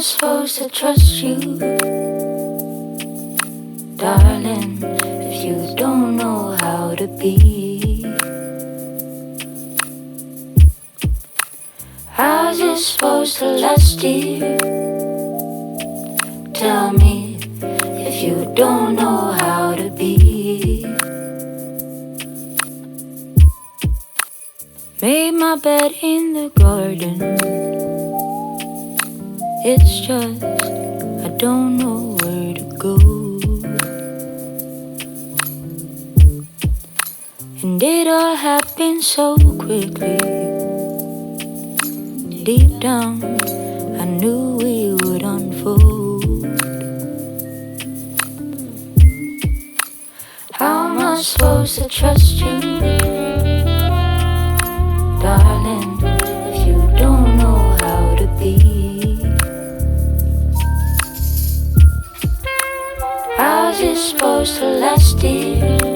supposed to trust you, darling, if you don't know how to be? How's it supposed to last, dear? Tell me if you don't know how to be. Made my bed in the garden. It's just I don't know where to go. And it all happened so quickly. Deep down, I knew we would unfold. How am I supposed to trust you, darling, if you don't know how to be? How's it supposed to last, dear?